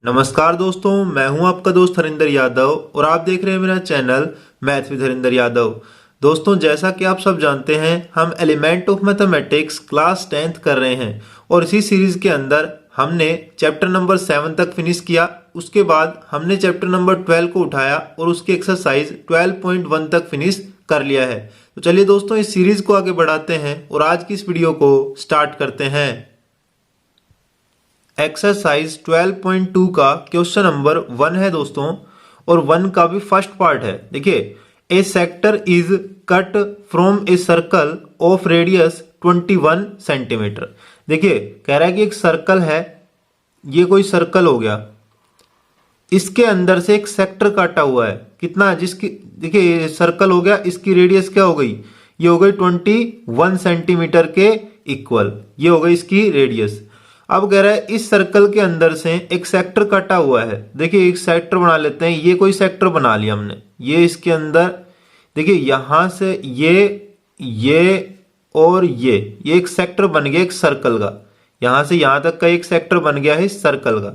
नमस्कार दोस्तों, मैं हूं आपका दोस्त हरिंदर यादव और आप देख रहे हैं मेरा channel math with Harinder Yadav. दोस्तों, जैसा कि आप सब जानते हैं, हम element of mathematics class 10th कर रहे हैं और इसी सीरीज के अंदर हमने चैप्टर नंबर 7 तक फिनिश किया। उसके बाद हमने चैप्टर नंबर 12 को उठाया और उसकी एक्सरसाइज 12.1 तक फिनिश कर लिया है। तो चलिए दोस्तों, इस सीरीज को आगे बढ़ाते हैं और आज की इस वीडियो को स्टार्ट करते हैं। एक्सरसाइज 12.2 का क्वेश्चन नंबर 1 है दोस्तों, और 1 का भी फर्स्ट पार्ट है। देखिए, a sector is cut from a circle of radius 21 centimetre. देखिए, कह रहा है कि एक सर्कल है, ये कोई सर्कल हो गया, इसके अंदर से एक सेक्टर काटा हुआ है। कितना? जिसकी देखिए ये सर्कल हो गया, इसकी रेडियस क्या हो गई? ये हो गई 21 सेंटीमीटर के इक्वल, ये हो गई इसकी रेडियस। अब कह रहा है इस सर्कल के अंदर से एक सेक्टर कटा हुआ है। देखिए, एक सेक्टर बना लेते हैं, ये कोई सेक्टर बना लिया हमने। ये इसके अंदर देखिए, यहां से ये और ये एक सेक्टर बन गया एक सर्कल का। यहां से यहां तक का एक सेक्टर बन गया है इस सर्कल का।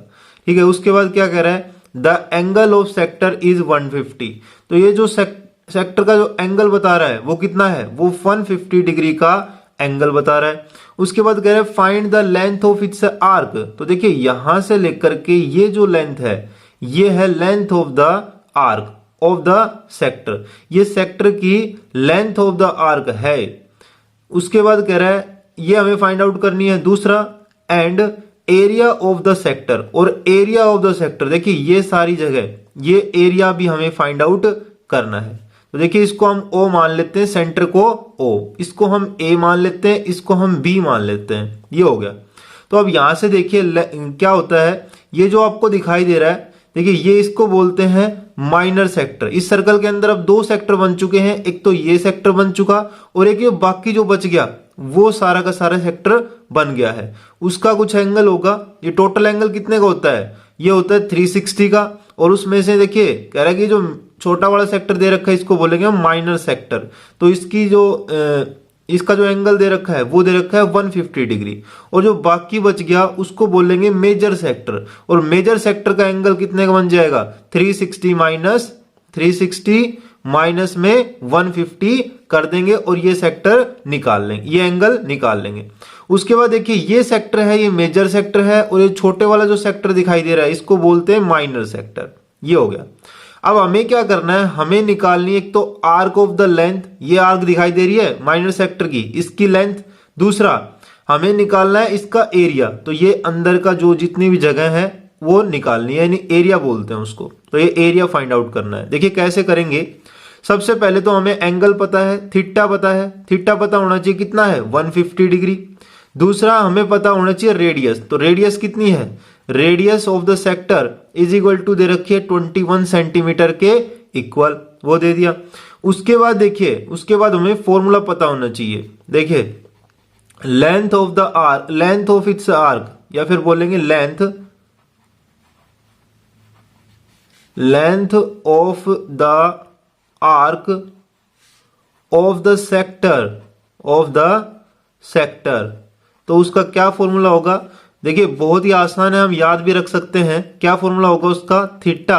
ठीक है, उसके बाद क्या कह रहा है? The angle of sector is 150। तो ये जो सेक्टर का जो एंगल बता रहा है वो कितना है? वो 150 डिग्री का एंगल बता रहा है। उसके बाद कह रहा है find the length of its arc. तो देखिए, यहां से लेकर के ये जो लेंथ है, ये है length of the arc of the sector. ये सेक्टर की लेंथ ऑफ द आर्क है। उसके बाद कह रहा है ये हमें फाइंड आउट करनी है। दूसरा, and area of the sector, और एरिया ऑफ द सेक्टर, देखिए ये सारी जगह ये एरिया भी हमें फाइंड आउट करना है। तो देखिए, इसको हम O मान लेते हैं, सेंटर को O, इसको हम A मान लेते हैं, इसको हम B मान लेते हैं। ये हो गया। तो अब यहां से देखिए क्या होता है, ये जो आपको दिखाई दे रहा है, देखिए ये इसको बोलते हैं माइनर सेक्टर। इस सर्कल के अंदर अब 2 सेक्टर बन चुके हैं, एक तो ये सेक्टर बन चुका और एक ये बाकी जो बच गया वो सारा का सारा सेक्टर बन गया है। उसका कुछ एंगल होगा। ये टोटल एंगल कितने का होता है? ये होता है 360 का। और उसमें से देखिए कह रहा है कि जो छोटा वाला सेक्टर दे रखा है इसको बोलेंगे हम माइनर सेक्टर। तो इसकी जो इसका जो एंगल दे रखा है वो दे रखा है 150 डिग्री, और जो बाकी बच गया उसको बोलेंगे मेजर सेक्टर। और मेजर सेक्टर का एंगल कितने का बन जाएगा? 360 माइनस में 150 कर देंगे और ये सेक्टर निकाल लेंगे, ये एंगल निकाल लेंगे। उसके बाद देखिए, ये सेक्टर है, ये मेजर सेक्टर है, और ये छोटे वाला जो सेक्टर दिखाई दे रहा है इसको बोलते हैं माइनर सेक्टर। ये हो गया। अब हमें क्या करना है? हमें निकालनी है एक तो आर्क ऑफ द लेंथ, ये आर्क दिखाई दे रही है माइनर सेक्टर की, इसकी लेंथ। दूसरा, हमें निकालना है इसका एरिया। तो ये अंदर का जो जितनी भी जगह है वो निकालनी है, यानी एरिया बोलते हैं उसको। तो ये एरिया फाइंड आउट करना है। देखिए कैसे करेंगे। सबसे पहले तो हमें एंगल पता है, थीटा पता है। थीटा पता होना चाहिए, कितना है? 150 डिग्री। दूसरा, हमें पता होना चाहिए रेडियस। तो रेडियस कितनी है? Radius of the sector is equal to दे रखी है 21 सेंटीमीटर के इक्वल, वो दे दिया। उसके बाद देखिए, उसके बाद हमें फॉर्मूला पता होना चाहिए। देखिए, length of the arc, length of its arc, या फिर बोलेंगे length of the arc of the sector. तो उसका क्या फॉर्मूला होगा? देखिए बहुत ही आसान है, हम याद भी रख सकते हैं। क्या फॉर्मूला होगा उसका? थीटा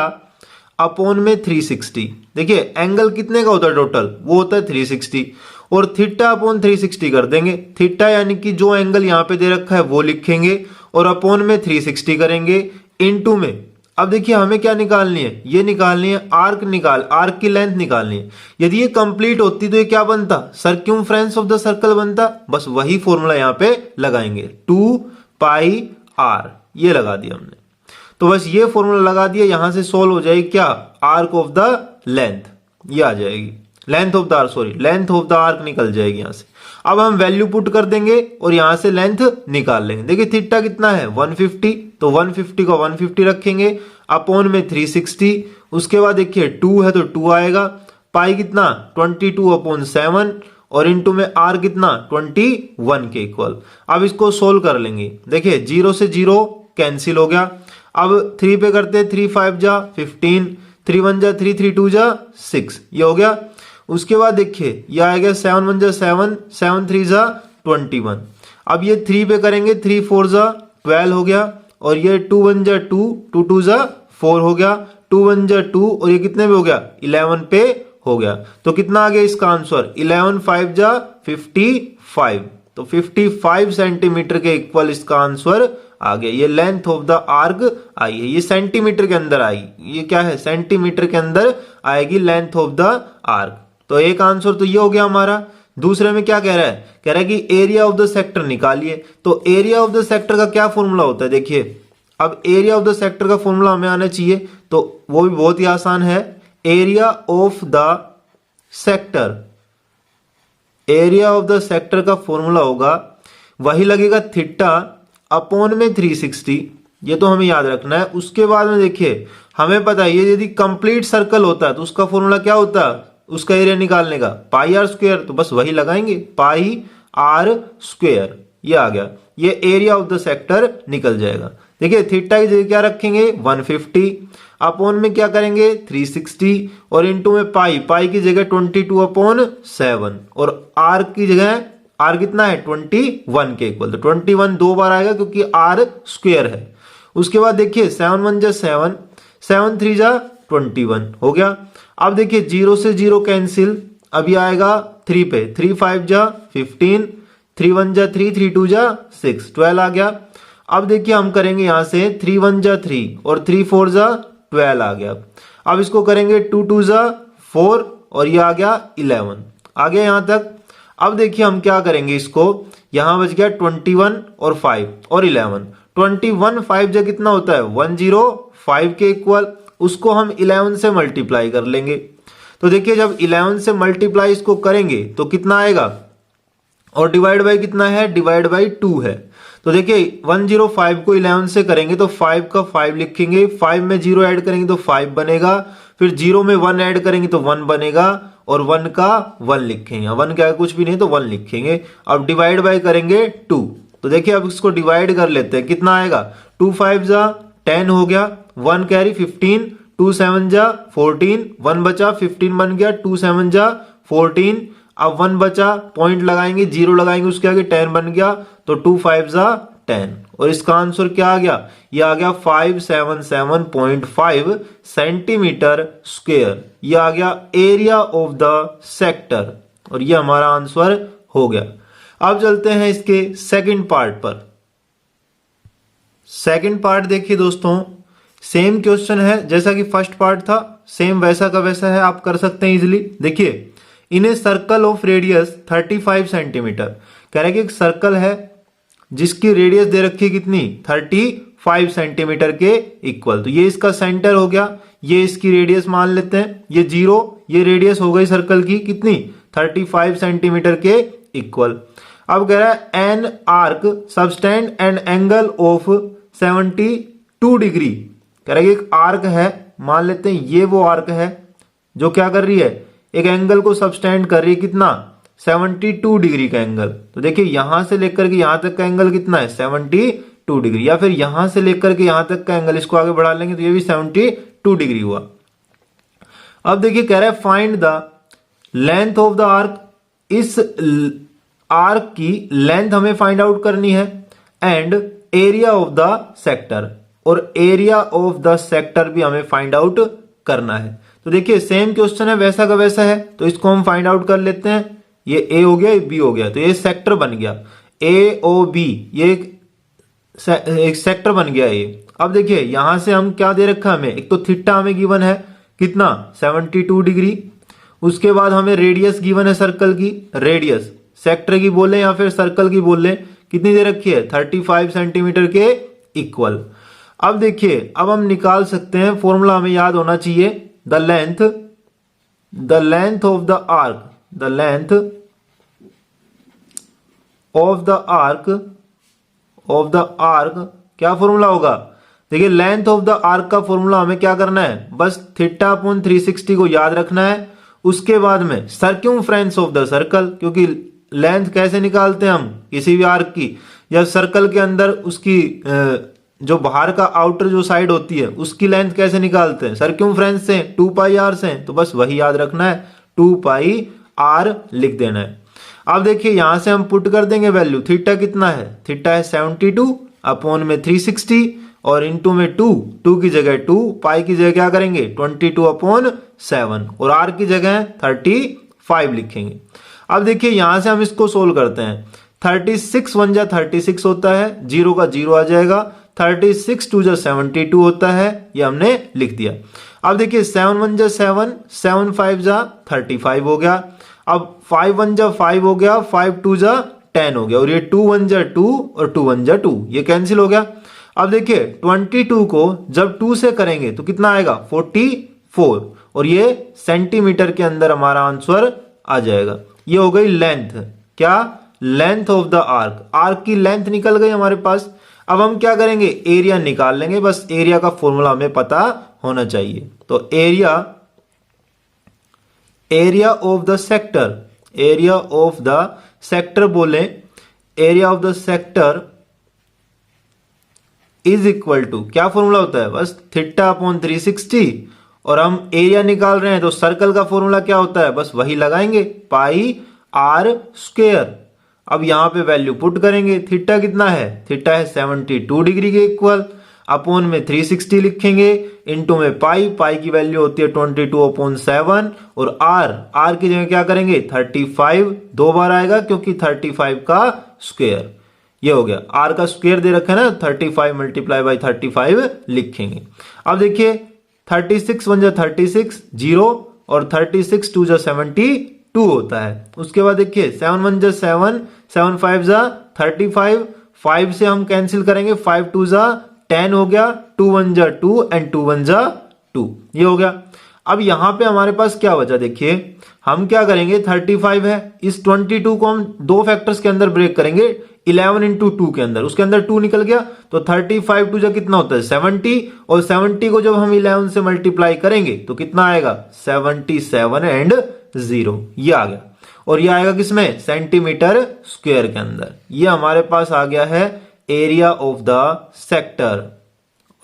अपॉन में 360। देखिए एंगल कितने का होता है टोटल? वो होता है 360, और थीटा अपॉन 360 कर देंगे। थीटा यानी कि जो एंगल यहां पे दे रखा है वो लिखेंगे और अपॉन में 360 करेंगे इनटू में। अब देखिए हमें क्या निकालनी है? ये निकालनी है आर्क की लेंथ निकालनी है। यदि ये कंप्लीट होती तो ये क्या बनता? सर्क्यूमफ्रेंस ऑफ द सर्कल बनता। बस वही फॉर्मूला यहां पे लगाएंगे, 2 पाई आर, ये लगा दिया हमने। तो बस ये फॉर्मूला लगा दिया, यहां से सोल्व हो जाएगी क्या? आर्क ऑफ द लेंथ, ये आ जाएगी। लेंथ ऑफ द आर्क निकल जाएगी यहां से। अब हम वैल्यू पुट कर देंगे और यहां से लेंथ निकाल लेंगे। देखिए थीटा कितना है? 150, तो 150 को 150 रखेंगे अपॉन में 360। उसके बाद देखिए 2 है तो 2 आएगा। पाई कितना? 22 अपॉन 7, और इनटू में आर कितना? 21 के इक्वल। अब इसको सोल्व कर लेंगे। देखिए 0 से 0 कैंसिल हो गया। अब 3 पे करते, 3 5 जा 15, 3 1 जा 3, 3 2 जा 6, ये हो गया। उसके बाद देखिए ये आएगा 7 1 जा 7, 7 3 जा 21। अब ये 3 पे करेंगे, 3 4 जा 12 हो गया। और ये 2 1 जा 2, 2 2 जा 4 हो गया, 2 1 जा 2 और ये कितने पे हो गया 11 पे हो गया। तो कितना आ गया इसका आंसर 11 5 जा 55। तो 55 सेंटीमीटर के इक्वल इसका आंसर आ गया। ये लेंथ ऑफ द आर्क आई है, ये सेंटीमीटर के अंदर आई, ये क्या है सेंटीमीटर के अंदर आएगी लेंथ ऑफ द आर्क। तो एक आंसर तो ये हो गया हमारा। दूसरे में क्या कह रहा है, कह रहा है कि एरिया ऑफ द सेक्टर निकालिए। तो एरिया ऑफ द सेक्टर का क्या फॉर्मूला होता है, देखिए अब एरिया ऑफ द सेक्टर का फॉर्मूला हमें आना चाहिए, तो वो भी बहुत ही आसान है। Area of the sector, area of the sector का फॉर्मूला होगा वही लगेगा थीटा अपॉन में 360, ये तो हमें याद रखना है। उसके बाद में देखिए हमें पता है ये यदि कंप्लीट सर्कल होता है तो उसका फॉर्मूला क्या होता है उसका एरिया निकालने का, पाई आर स्क्वायर, तो बस वही लगाएंगे पाई आर स्क्वायर, ये आ गया, ये एरिया ऑफ द सेक्टर निकल जाएगा। देखिए थीटा की जगह क्या रखेंगे 150, अपॉन में क्या करेंगे 360 और इनटू में पाई, पाई की जगह 22/7 और आर की जगह आर कितना है 21 के इक्वल, तो 21 दो बार आएगा क्योंकि आर स्क्वायर है। उसके बाद देखिए 7 1 जा 7, 7 3 जा 21 हो गया। अब देखिए 0 से 0 कैंसिल, अभी आएगा 3 पे, 3 5 जा 15, 3 1 जा 3, 3 2 जा 6, 12 आ गया। अब देखिए हम करेंगे यहां से 3 1 जा 3 और 3 4 जा 12 आ गया। अब इसको करेंगे 2 2 जा 4 और ये आ गया 11 आ गया यहां तक। अब देखिए हम क्या करेंगे, इसको यहां बच गया 21 और 5 और 11, 21 5 जा कितना होता है 105 के इक्वल, उसको हम 11 से मल्टीप्लाई कर लेंगे। तो देखिए जब 11 से मल्टीप्लाई इसको करेंगे तो कितना आएगा, और डिवाइड बाई कितना है, डिवाइड बाई 2 है। तो देखिए 105 को 11 से करेंगे तो 5 का 5 लिखेंगे, 5 में 0 ऐड करेंगे तो 5 बनेगा, फिर 0 में 1 ऐड करेंगे तो 1 बनेगा और 1 का 1 लिखेंगे, 1 क्या है कुछ भी नहीं तो 1 लिखेंगे। अब डिवाइड बाई करेंगे 2, तो देखिए अब इसको डिवाइड कर लेते हैं, कितना आएगा 2 5 जा 10 हो गया, 1 कैरी 15, 2 7 जा 14, 1 बचा 15 बन गया, 2 7 जा 14, अब 1 बचा पॉइंट लगाएंगे 0 लगाएंगे उसके आगे 10 बन गया, तो 2 5 जा 10 और इसका आंसर क्या आ गया, ये आ गया 577.5 सेंटीमीटर स्क्वायर, ये आ गया एरिया ऑफ द सेक्टर और ये हमारा आंसर हो गया। अब चलते हैं इसके सेकंड पार्ट पर। सेकंड पार्ट देखिए दोस्तों, सेम क्वेश्चन है जैसा कि फर्स्ट पार्ट था, सेम वैसा का वैसा है, आप कर सकते हैं इजिली। देखिए in a circle of radius 35 centimetre, कह रहे कि एक सर्कल है जिसकी रेडियस दे रखी है कितनी 35 सेंटीमीटर के इक्वल, तो ये इसका सेंटर हो गया, ये इसकी रेडियस मान लेते हैं, ये 0, ये रेडियस हो गई सर्कल की कितनी 35 सेंटीमीटर के इक्वल। अब कह रहा है an arc subtend an angle of 72 degree, कह रहा है एक आर्क है, मान लेते हैं ये वो आर्क है जो क्या कर रही है एक एंगल को सबटेंड कर रही है कितना 72 डिग्री का एंगल। तो देखिए यहां से लेकर के यहां तक का एंगल कितना है 72 डिग्री, या फिर यहां से लेकर के यहां तक का एंगल इसको आगे बढ़ा लेंगे तो ये भी 72 डिग्री हुआ। अब देखिए कह रहा है find the length of the arc, इस आर्क की लेंथ हमें फाइंड आउट करनी है, and area of the sector, और एरिया ऑफ द सेक्टर भी हमें फाइंड आउट करना है। तो देखिए सेम क्वेश्चन है वैसा का वैसा है, तो इसको हम फाइंड आउट कर लेते हैं। ये ए हो गया, ये बी हो गया, तो ये सेक्टर बन गया ए ओ बी, ये एक सेक्टर बन गया ये। अब देखिए यहां से हम क्या दे रखा है हमें, एक तो थीटा हमें गिवन है कितना 72 डिग्री, उसके बाद हमें रेडियस गिवन है सर्कल की, रेडियस सेक्टर की बोले या फिर सर्कल की बोले कितनी दे रखी है 35 सेंटीमीटर के इक्वल। अब देखिए अब हम निकाल सकते हैं, फॉर्मूला हमें याद होना चाहिए, the length of the arc, the length of the arc क्या फॉर्मूला होगा, देखिए लेंथ ऑफ द आर्क का फॉर्मूला हमें क्या करना है, बस थीटा अपॉन 360 को याद रखना है। उसके बाद में सर्क्यूमफ्रेंस ऑफ द सर्कल, क्योंकि लेंथ कैसे निकालते हैं हम किसी भी आर्क की, या सर्कल के अंदर उसकी जो बाहर का आउटर जो साइड होती है उसकी लेंथ कैसे निकालते हैं सर्क्यूमफ्रेंस से 2 पाई आर से, तो बस वही याद रखना है 2 पाई आर लिख देना है। अब देखिए यहां से हम पुट कर देंगे वैल्यू, थीटा कितना है, थीटा है 72 अपॉन में 360, और इनटू में 2 की जगह 2, पाई की जगह क्या करेंगे 22/7 और आर की जगह 35 लिखेंगे। अब देखिए यहां से हम इसको सोल्व करते हैं। 36 1 जा 36 होता है, 0 का 0 आ जाएगा। 36 2 जा 72 होता है, ये हमने लिख दिया। अब देखिए 7 1 जा 7, 7 5 जा 35 हो गया। अब 5 1 जा 5 हो गया, 5 2 जा 10 हो गया, और ये 2 1 जा 2 और 2 1 जा 2, ये कैंसिल हो गया। अब देखिए 22 को जब 2 से करेंगे तो कितना आएगा 44, और ये सेंटीमीटर के अंदर हमारा आंसर आ जाएगा। ये हो गई लेंथ, क्या length of the arc, arc की लेंथ निकल गई हमारे पास। अब हम क्या करेंगे एरिया निकाल लेंगे, बस एरिया का फॉर्मूला हमें पता होना चाहिए। तो area of the sector, area of the sector बोले, area of the sector is equal to, क्या फॉर्मूला होता है बस θ/360, और हम एरिया निकाल रहे हैं तो सर्कल का फॉर्मूला क्या होता है बस वही लगाएंगे, πr²। अब यहां पे वैल्यू पुट करेंगे, थीटा कितना है, थीटा है 72 डिग्री के इक्वल, अपॉन में 360 लिखेंगे, इनटू में पाई की वैल्यू होती है 22/7, और आर की जगह क्या करेंगे 35, 2 बार आएगा क्योंकि 35 का स्क्वायर, ये हो गया। आर का स्क्वायर दे रखा है ना, 35 × 35 लिखेंगे। अब देखिए 36 1 जा 36, 0, और 36 2 जा 72 होता है। उसके बाद देखिए 7 1 जा 7, 7 5 जा 35, 5 से हम कैंसिल करेंगे, 5 2 जा 10 हो गया, 2 1 जा 2 एंड 2 1 जा 2, ये हो गया। अब यहां पे हमारे पास क्या बचा, देखिए हम क्या करेंगे 35 है, इस 22 को हम दो फैक्टर्स के अंदर ब्रेक करेंगे, 11 × 2 के अंदर, उसके अंदर 2 निकल गया, तो 35 2 जा कितना होता है 70, और 70 को जब हम 11 से मल्टीप्लाई करेंगे तो कितना आएगा 77 एंड 0, ये आ गया। और ये आएगा किसमें सेंटीमीटर स्क्वायर के अंदर। ये हमारे पास आ गया है एरिया ऑफ द सेक्टर,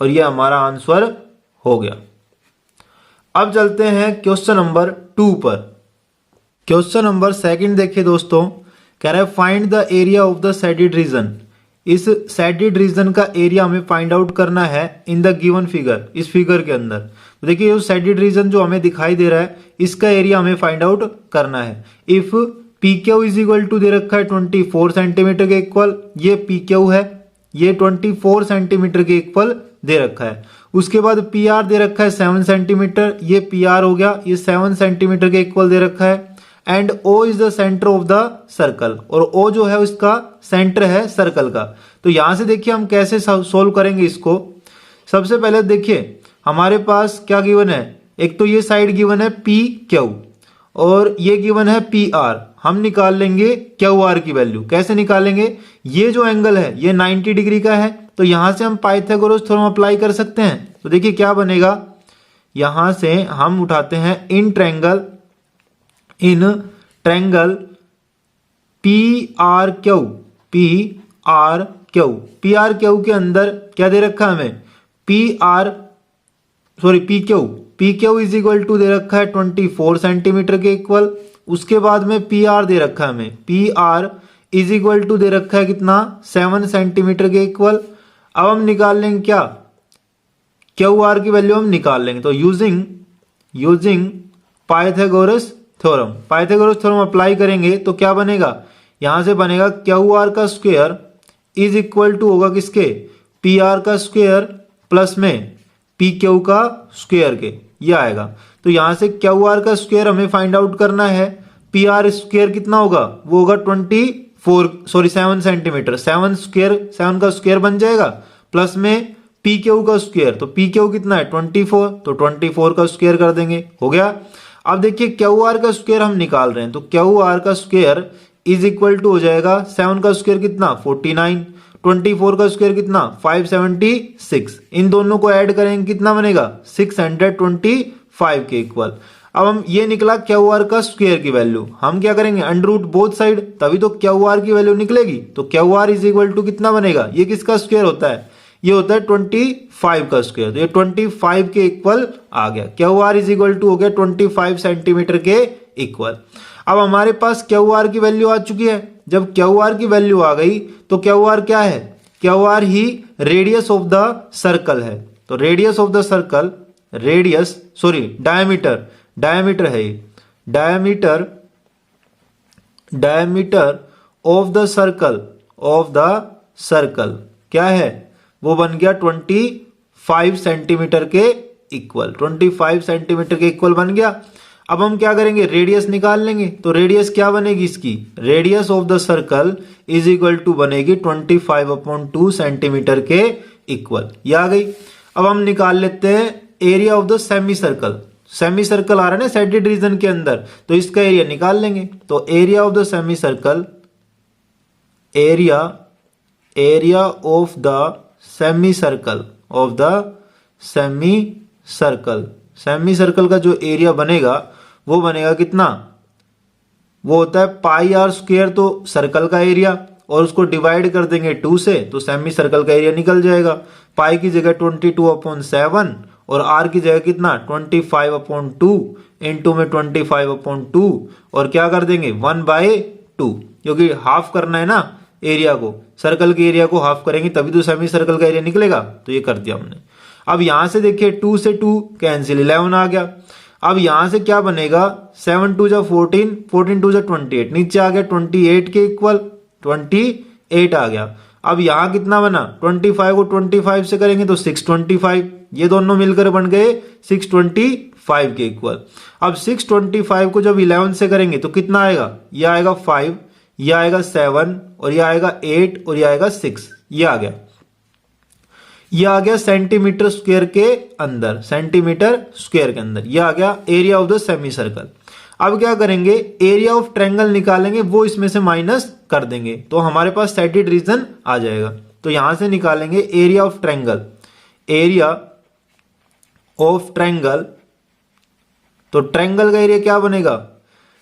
और ये हमारा आंसर हो गया। अब चलते हैं क्वेश्चन नंबर 2 पर। क्वेश्चन नंबर 2 देखिए दोस्तों, कह रहा है find the area of the shaded region. इस शेडेड रीजन का एरिया हमें फाइंड आउट करना है इन द गिवन फिगर, इस फिगर के अंदर। तो देखिए ये शेडेड रीजन जो हमें दिखाई दे रहा है, इसका एरिया हमें फाइंड आउट करना है। If PQ is equal to दे रखा है 24 सेंटीमीटर के इक्वल, ये PQ है, ये 24 सेंटीमीटर के इक्वल दे रखा है। उसके बाद PR दे रखा है 7 सेंटीमीटर, ये PR हो गया, ये 7 सेंटीमीटर के इक्वल दे रखा है। And O is the centre of the circle, और O जो है उसका सेंटर है सर्कल का। तो यहां से देखिए हम कैसे सोल्व करेंगे इसको। सबसे पहले देखिए हमारे पास क्या गिवन है, एक तो ये साइड गिवन है PQ और ये गिवन है PR। हम निकाल लेंगे QR की वैल्यू। कैसे निकालेंगे, ये जो एंगल है ये 90 डिग्री का है, तो यहां से हम पाइथागोरस थ्योरम अप्लाई कर सकते हैं। तो देखिए क्या बनेगा, यहां से हम उठाते हैं इन ट्रायंगल PRQ के अंदर क्या दे रखा है हमें, PQ इज इक्वल टू दे रखा है 24 सेंटीमीटर के इक्वल। उसके बाद में PR दे रखा है हमें, PR इज इक्वल टू दे रखा है कितना 7 सेंटीमीटर के इक्वल। अब हम निकाल लेंगे क्या, QR की वैल्यू हम निकाल लेंगे। तो यूजिंग पाइथागोरस थ्योरम अप्लाई करेंगे तो क्या बनेगा, यहां से बनेगा QR का स्क्वायर इज इक्वल टू होगा किसके, PR का स्क्वायर प्लस में PQ का स्क्वायर के, ये आएगा। तो यहां से QR का स्क्वायर हमें फाइंड आउट करना है, PR स्क्वायर कितना होगा, वो होगा 7 सेंटीमीटर, 7 का स्क्वायर बन जाएगा, प्लस में PQ का स्क्वायर, तो PQ कितना है 24, तो 24 का स्क्वायर कर देंगे, हो गया। अब देखिए QR का स्क्वायर हम निकाल रहे हैं, तो QR का स्क्वायर इज इक्वल टू हो जाएगा 7 का स्क्वायर कितना 49, 24 का स्क्वायर कितना 576, इन दोनों को ऐड करेंगे कितना बनेगा 625 के इक्वल। अब हम ये निकला QR का स्क्वायर की वैल्यू, हम क्या करेंगे अंडर रूट बोथ साइड, तभी तो QR की वैल्यू निकलेगी। तो QR इज इक्वल टू कितना बनेगा, ये किसका स्क्वायर होता है, ये होता है 25 का स्क्वायर, तो ये 25 के इक्वल आ गया। QR इज इक्वल टू हो गया 25 सेंटीमीटर के इक्वल। अब हमारे पास QR की वैल्यू आ चुकी है। जब QR की वैल्यू आ गई तो QR क्या है क्या हुआ ही रेडियस ऑफ द सर्कल है। तो radius of the circle, diameter है ये, डायमीटर ऑफ द सर्कल क्या है, वो बन गया 25 सेंटीमीटर के इक्वल, 25 सेंटीमीटर के इक्वल बन गया। अब हम क्या करेंगे, रेडियस निकाल लेंगे। तो रेडियस क्या बनेगी इसकी, radius of the circle is equal to बनेगी 25/2 सेंटीमीटर के इक्वल, ये आ गई। अब हम निकाल लेते हैं area of the semi circle आ रहा है ना सेटेड रीजन के अंदर, तो इसका एरिया निकाल लेंगे। तो area of the semi circle, area of the semi circle का जो एरिया बनेगा वो बनेगा कितना, वो होता है पाई आर स्क्वायर, तो सर्कल का एरिया, और उसको डिवाइड कर देंगे 2 से, तो सेमी सर्कल का एरिया निकल जाएगा। पाई की जगह 22/7 और आर की जगह कितना 25/2 इंटू में 25/2 और क्या कर देंगे 1/2, क्योंकि हाफ करना है ना एरिया को, सर्कल के एरिया को हाफ करेंगे तभी तो सेमी सर्कल का एरिया निकलेगा। तो ये कर दिया हमने। अब यहां से देखिए 2 से 2 कैंसिल, 11 आ गया। अब यहां से क्या बनेगा, 7 2 जा 14, 14 2 जा 28, नीचे आ गया 28 के इक्वल, 28 आ गया। अब यहां कितना बना, 25 को 25 से करेंगे तो 625, ये दोनों मिलकर बन गए 625 के इक्वल। अब 625 को जब 11 से करेंगे तो कितना आएगा, ये आएगा 5, ये आएगा 7 और ये आएगा 8 और ये आएगा 6, ये आ गया। ये आ गया सेंटीमीटर स्क्वायर के अंदर, ये आ गया area of the semi circle. अब क्या करेंगे, एरिया ऑफ ट्रायंगल निकालेंगे, वो इसमें से माइनस कर देंगे तो हमारे पास सेटेड रीजन आ जाएगा। तो यहां से निकालेंगे एरिया ऑफ ट्रायंगल, तो ट्रायंगल का एरिया क्या बनेगा,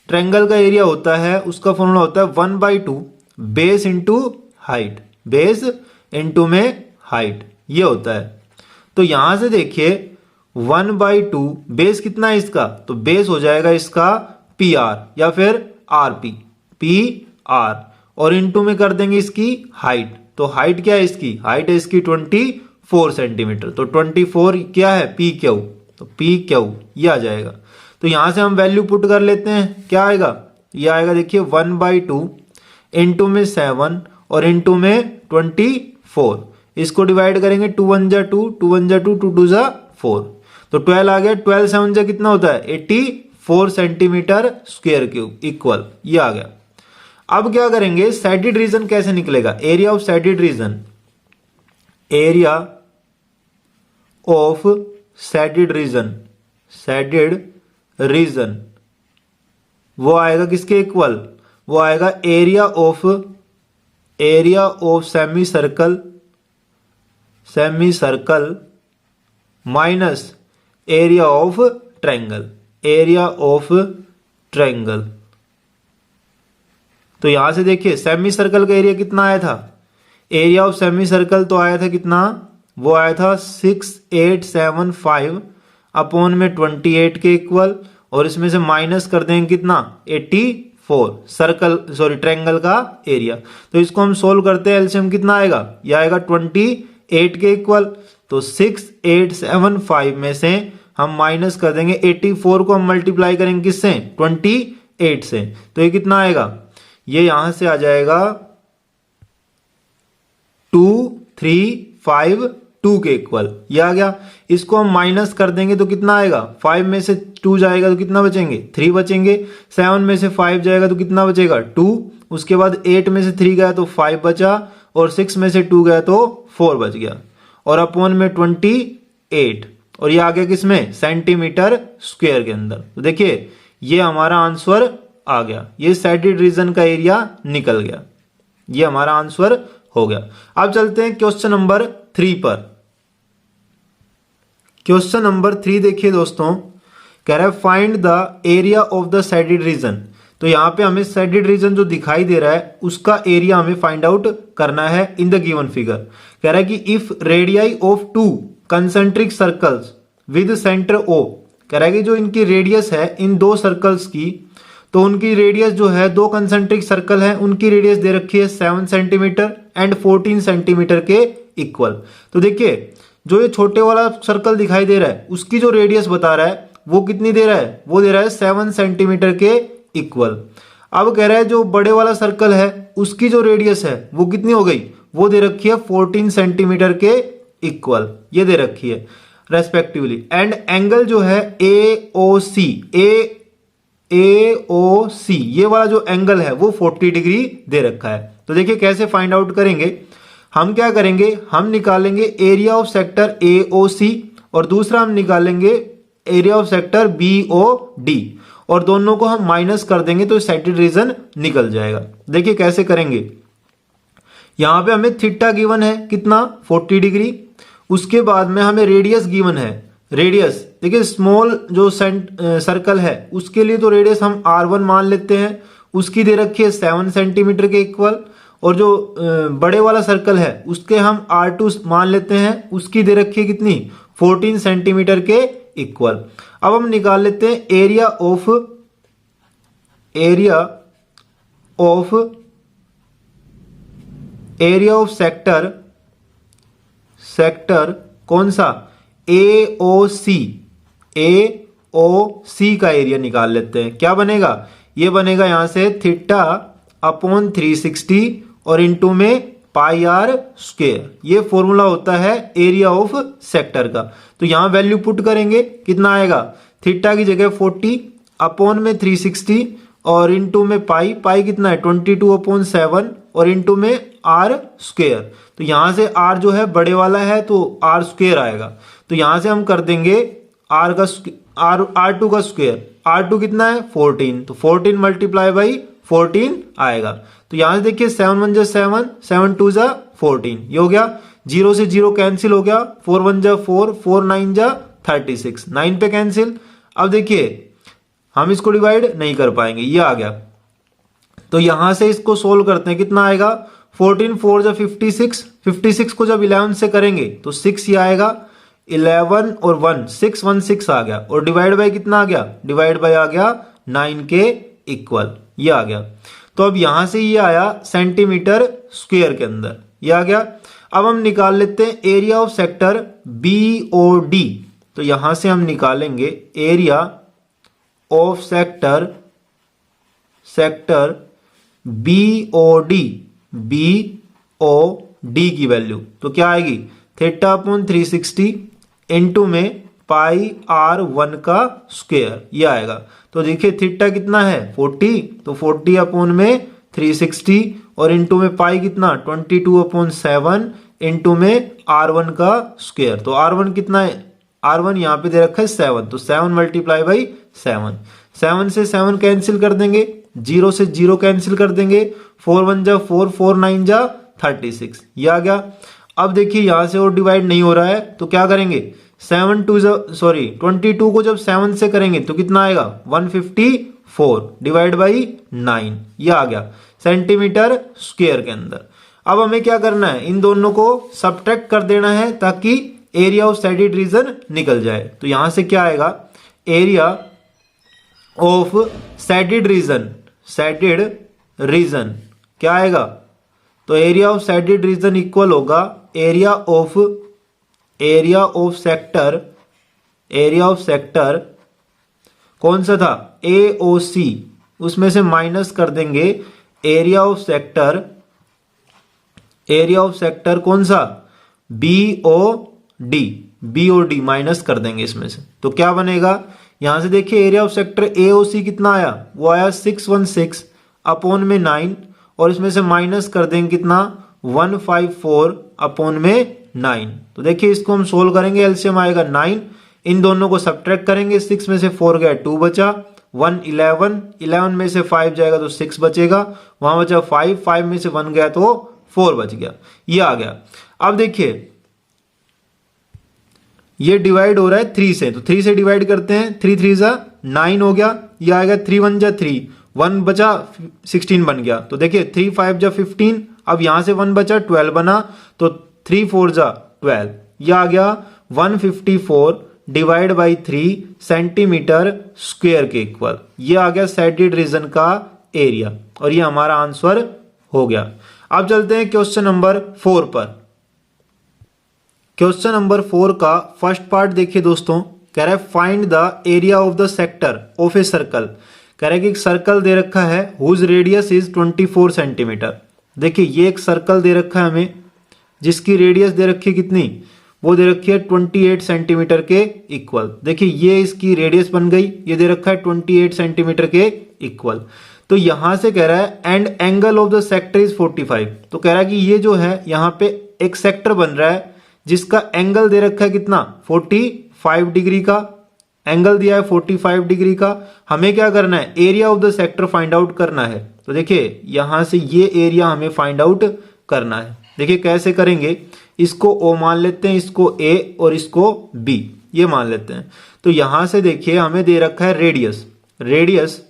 ट्रायंगल का एरिया होता है, उसका फॉर्मूला होता है 1/2 बेस इंटू में हाइट, ये होता है। तो यहां से देखिए 1/2 बेस कितना है इसका, तो बेस हो जाएगा इसका PR या फिर RP, PR, और इंटू में कर देंगे इसकी हाइट। तो हाइट क्या है इसकी, हाइट है इसकी 24 सेंटीमीटर, तो 24 क्या है PQ, तो PQ ये आ जाएगा। तो यहां से हम वैल्यू पुट कर लेते हैं, क्या आएगा, ये आएगा देखिए 1/2 इंटू में 7 और इंटू में 24, इसको डिवाइड करेंगे 2 1 जा 2, 2 1 जा 2, 2 2 जा 4, तो 12 आ गया। 12 7 जा कितना होता है 84 सेंटीमीटर स्क्वायर क्यूब इक्वल, ये आ गया। अब क्या करेंगे, सेटेड रीजन कैसे निकलेगा, एरिया ऑफ सेटेड रीजन, वो आएगा किसके इक्वल, वो आएगा area of semi circle minus area of triangle, तो यहां से देखिए सेमी सर्कल का एरिया कितना आया था, एरिया ऑफ सेमी सर्कल तो आया था कितना, वो आया था 6875 अपॉन में 28 के इक्वल, और इसमें से माइनस कर देंगे कितना 84 ट्रायंगल का एरिया। तो इसको हम सोल्व करते हैं, एलसीएम कितना आएगा, ये आएगा 28 के इक्वल। तो 6875 में से हम माइनस कर देंगे 84 को हम मल्टीप्लाई करेंगे किससे 28 से, तो ये कितना आएगा, ये यहां से आ जाएगा 2352 के इक्वल, ये आ गया। इसको हम माइनस कर देंगे तो कितना आएगा, 5 में से 2 जाएगा तो कितना बचेंगे 3 बचेंगे, 7 में से 5 जाएगा तो कितना बचेगा 2, उसके बाद 8 में से 3 गया तो 5 बचा, और 6 में से 2 गया तो 4 बच गया, और अपॉन में 28, और ये आ गया किसमें सेंटीमीटर स्क्वायर के अंदर। तो देखिए ये हमारा आंसर आ गया, ये सेटेड रीजन का एरिया निकल गया, ये हमारा आंसर हो गया। अब चलते हैं क्वेश्चन नंबर 3 पर। क्वेश्चन नंबर 3 देखिए दोस्तों, कह रहा है find the area of the shaded region. तो यहां पे हमें सेटेड रीजन जो दिखाई दे रहा है उसका एरिया हमें फाइंड आउट करना है इन द गिवन फिगर। कह रहा है कि if radii of 2 concentric circles with centre O, कह रहा है कि जो इनकी रेडियस है इन 2 सर्कल्स की, तो उनकी रेडियस जो है, दो कंसेंट्रिक सर्कल है, उनकी रेडियस दे रखी है 7 सेंटीमीटर एंड 14 सेंटीमीटर के इक्वल। तो देखिए जो ये छोटे वाला सर्कल दिखाई दे रहा है उसकी जो रेडियस बता रहा है वो कितनी दे रहा है, वो दे रहा है 7 सेंटीमीटर के इक्वल। अब कह रहा है जो बड़े वाला सर्कल है उसकी जो रेडियस है वो कितनी हो गई, वो दे रखी है 14 सेंटीमीटर के इक्वल, ये दे रखी है रेस्पेक्टिवली। एंड एंगल जो है AOC, AOC ये वाला जो एंगल है वो 40 डिग्री दे रखा है। तो देखिए कैसे फाइंड आउट करेंगे, हम क्या करेंगे, हम निकालेंगे एरिया ऑफ सेक्टर AOC और दूसरा हम निकालेंगे एरिया ऑफ सेक्टर BOD और दोनों को हम माइनस कर देंगे तो साइडेड रीजन निकल जाएगा। देखिए कैसे करेंगे, यहां पे हमें थीटा गिवन है कितना 40 डिग्री, उसके बाद में हमें रेडियस गिवन है, रेडियस देखिए स्मॉल जो सर्कल है उसके लिए तो रेडियस हम R1 मान लेते हैं, उसकी दे रखी है 7 सेंटीमीटर के इक्वल, और जो बड़े वाला सर्कल है उसके हम R2 मान लेते हैं, उसकी दे रखी है कितनी 14 सेंटीमीटर के इक्वल। अब हम निकाल लेते हैं एरिया ऑफ सेक्टर कौन सा AOC का एरिया निकाल लेते हैं। क्या बनेगा, ये बनेगा यहां से थीटा अपॉन 360 और इनटू में पाई आर स्क्वायर, ये फॉर्मूला होता है एरिया ऑफ सेक्टर का। तो यहां वैल्यू पुट करेंगे, कितना आएगा, थीटा की जगह 40 अपॉन में 360 और इनटू में पाई कितना है 22/7 और इनटू में आर स्क्वायर। तो यहां से आर जो है बड़े वाला है तो आर स्क्वायर आएगा, तो यहां से हम कर देंगे R2 का स्क्वायर, R2 कितना है 14, तो 14 मल्टीप्लाई बाई 14 आएगा। तो यहां से देखिए 7 1 7, 7 2 14, ये हो गया, 0 से 0 कैंसिल हो गया, 4 1 4, 4 9 36, 9 पे कैंसिल। अब देखिए हम इसको डिवाइड नहीं कर पाएंगे, ये आ गया, तो यहां से इसको सोल्व करते हैं, कितना आएगा 14 4 56, 56 को जब 11 से करेंगे तो 6 ये आएगा, 11 और 1 6 1 6 आ गया, और डिवाइड बाय कितना आ गया, डिवाइड बाय आ गया 9 के इक्वल, ये आ गया। तो अब यहां से ये आया सेंटीमीटर स्क्वायर के अंदर, ये आ गया। अब हम निकाल लेते हैं एरिया ऑफ सेक्टर BOD, तो यहां से हम निकालेंगे एरिया ऑफ सेक्टर BOD की वैल्यू तो क्या आएगी, थीटा अपॉन 360 इनटू में पाई R1 का स्क्वायर, ये आएगा। तो देखिए थीटा कितना है 40, तो 40 अपॉन में 360 और इनटू में पाई कितना 22/7 इनटू में R1 का स्क्वायर। तो R1 कितना है, R1 यहाँ पे दे रखा है 7, तो 7 मल्टीप्लाई बाई 7, 7 से 7 कैंसिल कर देंगे, 0 से 0 कैंसिल कर देंगे, 4 1 4, 4 9 36, ये आ गया। अब देखिए यहां से और डिवाइड नहीं हो रहा है तो क्या करेंगे, 22 को जब 7 से करेंगे तो कितना आएगा 154 डिवाइड बाई 9, ये आ गया सेंटीमीटर स्क्वायर के अंदर। अब हमें क्या करना है, इन दोनों को सब्ट्रैक्ट कर देना है ताकि एरिया ऑफ साइडेड रीजन निकल जाए। तो यहां से क्या आएगा, एरिया ऑफ साइडेड रीजन क्या आएगा, तो area of shaded region equal होगा एरिया ऑफ सेक्टर कौन सा था AOC, उसमें से माइनस कर देंगे एरिया ऑफ सेक्टर कौन सा BOD माइनस कर देंगे इसमें से। तो क्या बनेगा, यहां से देखिए एरिया ऑफ सेक्टर AOC कितना आया, वो आया 616 अपॉन में 9 और इसमें से माइनस कर देंगे कितना 154 अपॉन में 9। तो देखिए इसको हम सोल्व करेंगे, एलसीएम आएगा 9, इन दोनों को सब्ट्रैक्ट करेंगे, 6 में से 4 गया 2 बचा, 1 11 में से 5 जाएगा तो 6 बचेगा, वहां बचा 5 में से 1 गया तो 4 बच गया, ये आ गया। अब देखिए ये डिवाइड हो रहा है 3 से, तो 3 से डिवाइड करते हैं, 3 3 9 हो गया, ये आएगा 3 1 3, 1 बचा 16 बन गया। तो देखिए 3 5 15, अब यहां से 1 बचा 12 बना, तो 3 4 12, ये आ गया 154 डिवाइड बाई 3 सेंटीमीटर स्क्वायर के इक्वल। ये आ गया शेडेड रीजन का एरिया और ये हमारा आंसर हो गया। अब चलते हैं क्वेश्चन नंबर 4 पर। क्वेश्चन नंबर 4 का फर्स्ट पार्ट देखिए दोस्तों, कह रहा है find the area of the sector of a circle. कह रहा है कि एक सर्कल दे रखा है हुज रेडियस इज 24 सेंटीमीटर। देखिए ये एक सर्कल दे रखा है हमें जिसकी रेडियस दे रखी है कितनी, वो दे रखी है 28 सेंटीमीटर के इक्वल। देखिए ये इसकी रेडियस बन गई, ये दे रखा है 28 सेंटीमीटर के इक्वल। तो यहां से कह रहा है and angle of the sector is 45। तो कह रहा है कि ये जो है यहाँ पे एक सेक्टर बन रहा है जिसका एंगल दे रखा है कितना, 45 डिग्री का एंगल दिया है 45 डिग्री का। हमें क्या करना है, area of the sector find out करना है। तो देखिए यहां से ये एरिया हमें फाइंड आउट करना है। देखिए कैसे करेंगे, इसको O मान लेते हैं, इसको A और इसको B ये मान लेते हैं। तो यहां से देखिए हमें दे रखा है radius, radius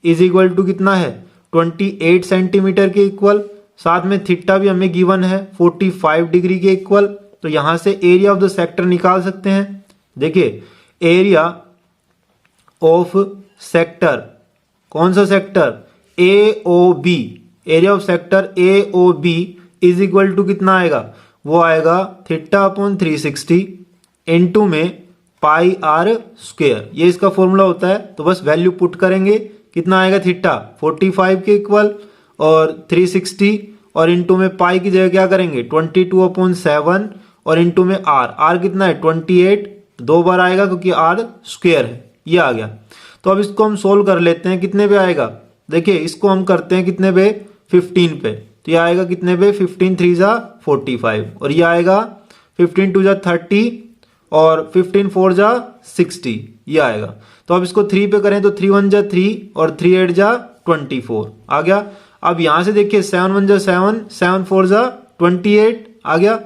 is equal to कितना है 28 सेंटीमीटर के इक्वल, साथ में थीटा भी हमें गिवन है 45 डिग्री के इक्वल। तो यहां से एरिया ऑफ द सेक्टर निकाल सकते हैं। देखिए एरिया ऑफ सेक्टर, कौन सा sector, AOB, area of sector AOB is equal to कितना आएगा, वो आएगा थीटा अपॉन 360 इनटू में पाई आर स्क्वायर। ये इसका फॉर्मूला होता है। तो बस वैल्यू पुट करेंगे, कितना आएगा थीटा 45 के इक्वल और 360 और इनटू में पाई की जगह क्या करेंगे 22/7 और इनटू में आर कितना है 28, 2 बार आएगा क्योंकि आर स्क्वायर है, ये आ गया। तो अब इसको हम सोल्व कर लेते हैं, कितने पे आएगा, देखिए इसको हम करते हैं कितने पे 15 पे। तो ये आएगा कितने पे 15 3 जा 45 और ये आएगा 15 2 जा 30 और 15 4 जा 60 ये आएगा। तो अब इसको 3 पे करें तो 3 1 जा 3 और 3 8 जा 24 आ गया। अब यहां से देखिए 7 1 जा 7 7 4 जा 28 आ गया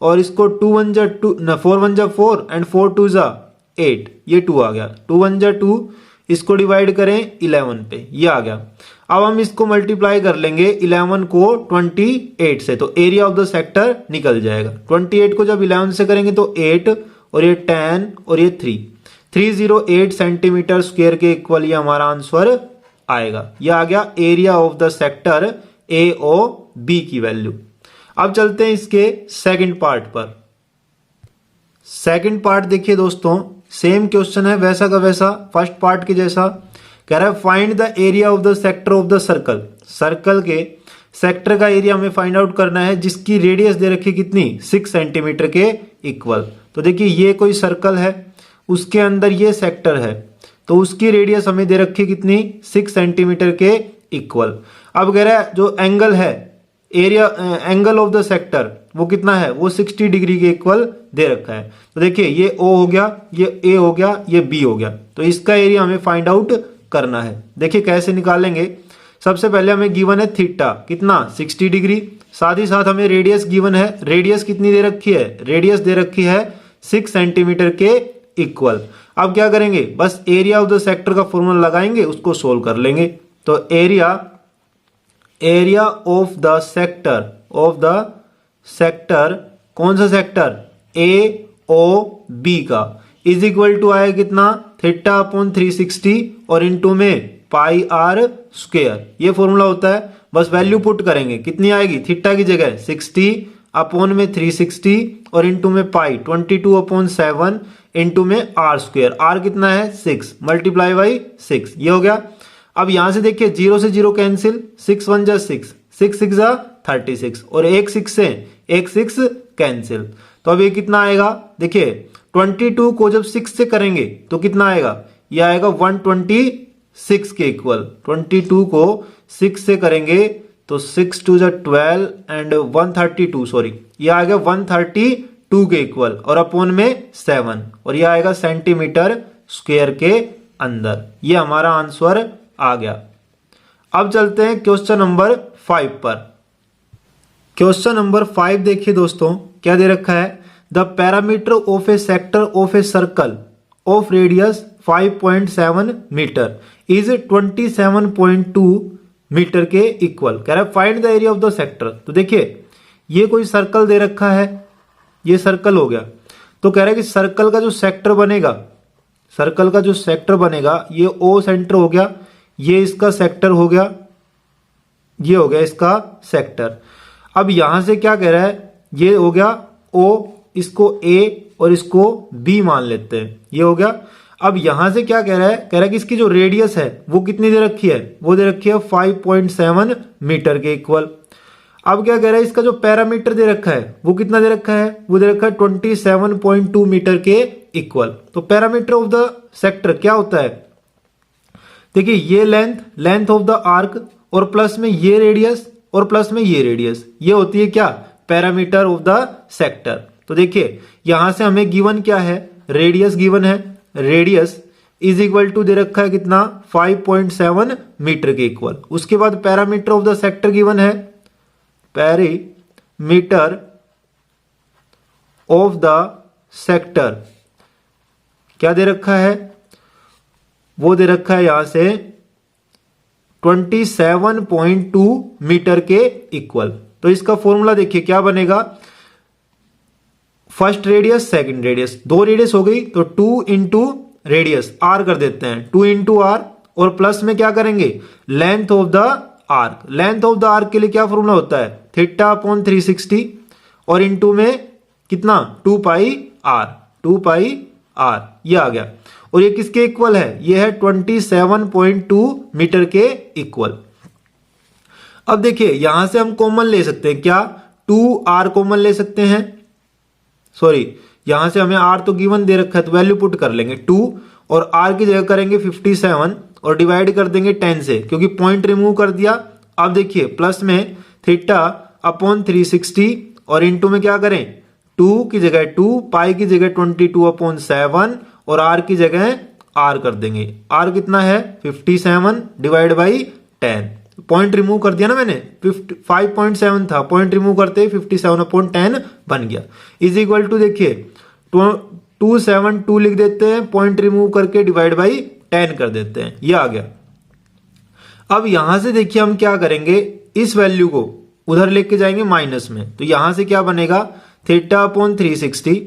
और इसको 2 1 जा 2 ना 4 1 जा 4 एंड 4 2 जा 8 ये 2 आ गया। 2 1 जा 2, इसको डिवाइड करें 11 पे ये आ गया। अब हम इसको मल्टीप्लाई कर लेंगे 11 को 28 से, तो एरिया ऑफ द सेक्टर निकल जाएगा। 28 को जब 11 से करेंगे तो 8 और ये 10 और ये 308 सेंटीमीटर स्क्वायर के इक्वल ये हमारा आंसर आएगा। ये आ गया area of the sector AOB की वैल्यू। अब चलते हैं इसके सेकंड पार्ट पर। सेकंड पार्ट देखिए दोस्तों, सेम क्वेश्चन है वैसा का वैसा फर्स्ट पार्ट के जैसा। कह रहा है find the area of the sector of the circle. Circle के सेक्टर का एरिया हमें फाइंड आउट करना है जिसकी रेडियस दे रखी कितनी 6 सेंटीमीटर के इक्वल। तो देखिए ये कोई सर्कल है, उसके अंदर ये सेक्टर है, तो उसकी रेडियस हमें दे रखी कितनी 6 सेंटीमीटर के इक्वल। अब कह रहा है जो एंगल है area angle of the sector वो कितना है, वो 60 डिग्री के इक्वल दे रखा है। तो देखिए ये O हो गया, ये A हो गया, ये B हो गया। तो इसका एरिया हमें फाइंड आउट करना है। देखिए कैसे निकालेंगे, सबसे पहले हमें गिवन है थीटा कितना 60 डिग्री, साथ ही साथ हमें रेडियस गिवन है, रेडियस कितनी दे रखी है, रेडियस दे रखी है 6 सेंटीमीटर के इक्वल। अब क्या करेंगे, बस एरिया ऑफ द सेक्टर का फॉर्मूला लगाएंगे, उसको सोल्व कर लेंगे। तो एरिया ऑफ द सेक्टर कौन सा सेक्टर AOB का इज इक्वल टू आया कितना थीटा अपॉन 360 और इनटू में पाई आर स्क्वायर, ये फॉर्मूला होता है। बस वैल्यू पुट करेंगे, कितनी आएगी थीटा की जगह 60 अपॉन में 360 और इनटू में पाई 22/7 इनटू में आर स्क्वायर, आर कितना है 6 मल्टीप्लाई बाई 6 ये हो गया। अब यहां से देखिए 0 से 0 कैंसिल, 6 1 जा 6 6 6 जा 36 और 1 6 से 1 6 कैंसिल। तो अब ये कितना आएगा, देखिए 22 को जब 6 से करेंगे तो कितना आएगा, ये आएगा 126 के इक्वल। 22 को 6 से करेंगे तो 6 2 जा 12 एंड 132 सॉरी ये आएगा 132 के इक्वल और अपॉन में 7 और ये आएगा सेंटीमीटर स्क्वायर के अंदर। ये हमारा आंसर आ गया। अब चलते हैं क्वेश्चन नंबर 5 पर। क्वेश्चन नंबर 5 देखिए दोस्तों, क्या दे रखा है, the parameter of a sector of a circle of radius 5.7 metre is 27.2 metre के इक्वल। कह रहा है find the area of the sector. तो देखिए ये कोई सर्कल दे रखा है, ये सर्कल हो गया। तो कह रहा है कि सर्कल का जो सेक्टर बनेगा, सर्कल का जो सेक्टर बनेगा, ये ओ सेंटर हो गया, ये इसका सेक्टर हो गया, ये हो गया इसका सेक्टर। अब यहां से क्या कह रहा है, ये हो गया ओ, इसको ए और इसको बी मान लेते हैं, ये हो गया। अब यहां से क्या कह रहा है, कह रहा है कि इसकी जो रेडियस है वो कितनी दे रखी है, वो दे रखी है 5.7 मीटर के इक्वल। अब क्या कह रहा है, इसका जो पैरामीटर दे रखा है वो कितना दे रखा है, वो दे रखा है 27.2 मीटर के इक्वल। तो पैरामीटर ऑफ द सेक्टर क्या होता है, देखिए ये लेंथ ऑफ द आर्क और प्लस में ये रेडियस और प्लस में ये रेडियस, ये होती है क्या, पैरामीटर ऑफ द सेक्टर। तो देखिए यहां से हमें गिवन क्या है, रेडियस गिवन है, रेडियस इज इक्वल टू दे रखा है कितना, 5.7 मीटर के इक्वल। उसके बाद parameter of the sector given है, पैरामीटर ऑफ द सेक्टर क्या दे रखा है, वो दे रखा है यहां से 27.2 मीटर के इक्वल। तो इसका फॉर्मूला देखिए क्या बनेगा, फर्स्ट रेडियस सेकंड रेडियस, दो रेडियस हो गई तो 2 इंटू रेडियस आर कर देते हैं, 2 इंटू आर, और प्लस में क्या करेंगे, length of the arc. Length of the arc के लिए क्या फॉर्मूला होता है, थीटा अपॉन 360 और इंटू में कितना 2 पाई आर, 2 पाई आर, ये आ गया। और ये किसके इक्वल है, ये है 27.2 मीटर के इक्वल। अब देखिए यहां से हम कॉमन ले सकते हैं क्या, 2r कॉमन ले सकते हैं, सॉरी यहां से हमें r तो गिवन दे रखा है तो वैल्यू पुट कर लेंगे 2 और r की जगह करेंगे 57 और डिवाइड कर देंगे 10 से, क्योंकि पॉइंट रिमूव कर दिया। अब देखिए प्लस में थीटा अपॉन 360 और इंटू में क्या करें, 2 की जगह 2, पाई की जगह 22/7 और r की जगह r कर देंगे। r कितना है 57 डिवाइड बाई 10, पॉइंट रिमूव कर दिया ना मैंने, 5.7 था, पॉइंट रिमूव करते ही 57/10 बन गया। इज इक्वल टू देखिए 272 लिख देते हैं, पॉइंट रिमूव करके डिवाइड बाई 10 कर देते हैं, ये आ गया। अब यहां से देखिए हम क्या करेंगे, इस वैल्यू को उधर लेके जाएंगे माइनस में, तो यहां से क्या बनेगा, थीटा अपॉन 360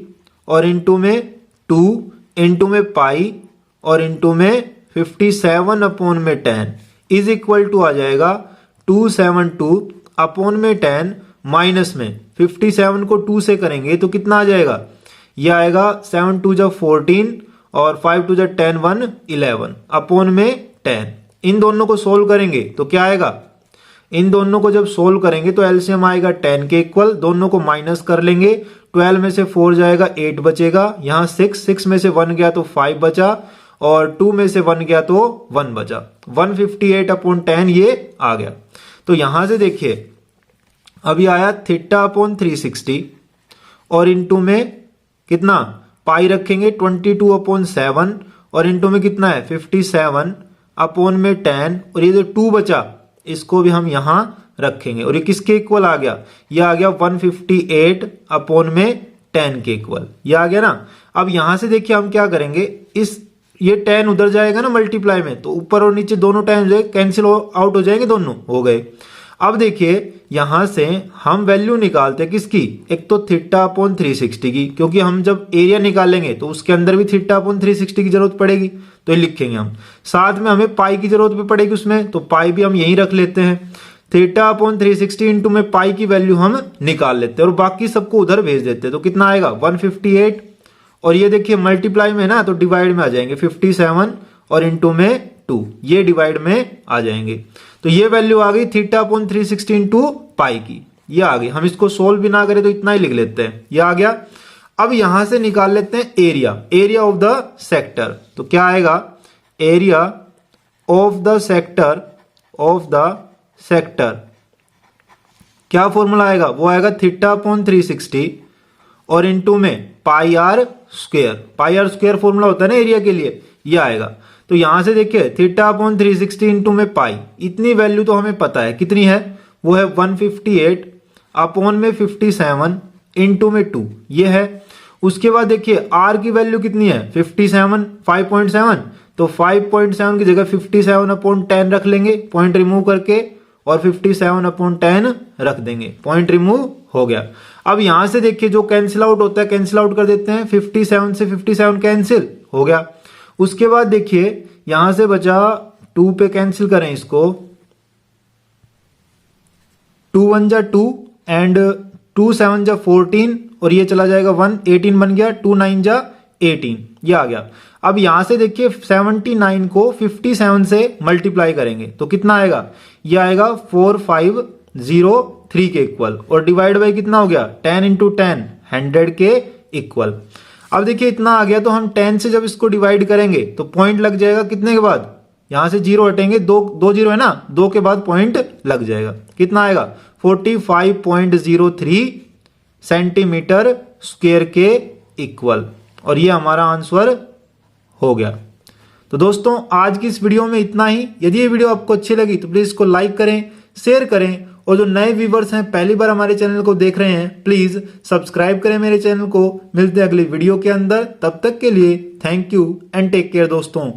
और इंटू में 2 इंटू में पाई और इंटू में 57/10 इज इक्वल टू आ जाएगा 272 अपॉन में 10 माइनस में 57 को 2 से करेंगे तो कितना आ जाएगा, ये आएगा 7 2 जा 14 और 5 2 जा 10 1 11 अपॉन में 10। इन दोनों को सोल्व करेंगे तो क्या आएगा, इन दोनों को जब सोल्व करेंगे तो एलसीएम आएगा 10 के इक्वल, दोनों को माइनस कर लेंगे, 12 में से 4 जाएगा 8 बचेगा, यहाँ 6 में से 1 गया तो 5 बचा और 2 में से 1 गया तो 1 बचा, 158/10 ये आ गया। तो यहां से देखिए अभी आया थीटा अपॉन 360 और इंटू में कितना पाई रखेंगे 22/7 और इंटू में कितना है 57 अपॉन में 10 और ये जो 2 बचा इसको भी हम यहां रखेंगे और ये किसके इक्वल आ गया, ये आ गया 158/10 के इक्वल, ये आ गया ना। अब यहां से देखिए हम क्या करेंगे, इस ये 10 उधर जाएगा ना मल्टीप्लाई में, तो ऊपर और नीचे दोनों 10 कैंसिल आउट हो जाएंगे, दोनों हो गए। अब देखिए यहां से हम वैल्यू निकालते हैं किसकी, एक तो थीटा अपॉन 360 की, क्योंकि हम जब एरिया निकालेंगे तो उसके अंदर भी थीटा अपॉन 360 की जरूरत पड़ेगी, तो ये लिखेंगे हम। साथ में हमें पाई की जरूरत भी पड़ेगी उसमें, तो पाई भी हम यहीं रख लेते हैं। थीटा अपॉन 360 इंटू में पाई की वैल्यू हम निकाल लेते हैं और बाकी सबको उधर भेज देते हैं, तो कितना आएगा 158 और ये देखिए मल्टीप्लाई में ना तो डिवाइड में आ जाएंगे 57 और इंटू में 2, ये डिवाइड में आ जाएंगे। तो ये वैल्यू आ गई थीटा अपॉन 360 इंटू पाई की, ये आ गई। हम इसको सोल्व भी ना करें तो इतना ही लिख लेते हैं, ये आ गया। अब यहां से निकाल लेते हैं area, area of the sector. तो क्या आएगा, area of the sector, of the sector क्या फॉर्मूला आएगा, वो आएगा थीटा अपॉन 360 और इंटू में pi r square, pi r square formula होता है ना एरिया के लिए, ये आएगा। तो यहां से देखिए थीटा अपॉन 360 इंटू में पाई, इतनी वैल्यू तो हमें पता है, कितनी है, वो है 158 अपॉन में 57 इंटू में 2, ये है। उसके बाद देखिए आर की वैल्यू कितनी है 57, 5.7, तो 5.7 की जगह 57/10 रख लेंगे पॉइंट रिमूव करके और 57/10 रख देंगे, पॉइंट रिमूव हो गया। अब यहां से देखिए जो कैंसिल आउट होता है कैंसिल आउट कर देते हैं, 57 से 57 कैंसिल हो गया। उसके बाद देखिए यहां से बचा 2 पे कैंसिल करें इसको, 2 1 जा 2 एंड 2 7 जा 14 और ये चला जाएगा 1, 18 बन गया, 2 9 जा 18 ये आ गया। अब यहां से देखिए 79 को 57 से मल्टीप्लाई करेंगे तो कितना आएगा, ये आएगा 4503 के इक्वल और डिवाइड बाई कितना हो गया 10 इंटू 10 100 के इक्वल। अब देखिए इतना आ गया तो हम 10 से जब इसको डिवाइड करेंगे तो पॉइंट लग जाएगा कितने के बाद, यहां से जीरो हटेंगे, दो जीरो है ना, 2 के बाद पॉइंट लग जाएगा, कितना आएगा 45.03 सेंटीमीटर स्क्वायर के इक्वल और ये हमारा आंसर हो गया। तो दोस्तों आज की इस वीडियो में इतना ही। यदि ये वीडियो आपको अच्छी लगी तो प्लीज इसको लाइक करें, शेयर करें और जो नए व्यूवर्स हैं पहली बार हमारे चैनल को देख रहे हैं प्लीज सब्सक्राइब करें मेरे चैनल को। मिलते हैं अगली वीडियो के अंदर, तब तक के लिए thank you and take care दोस्तों।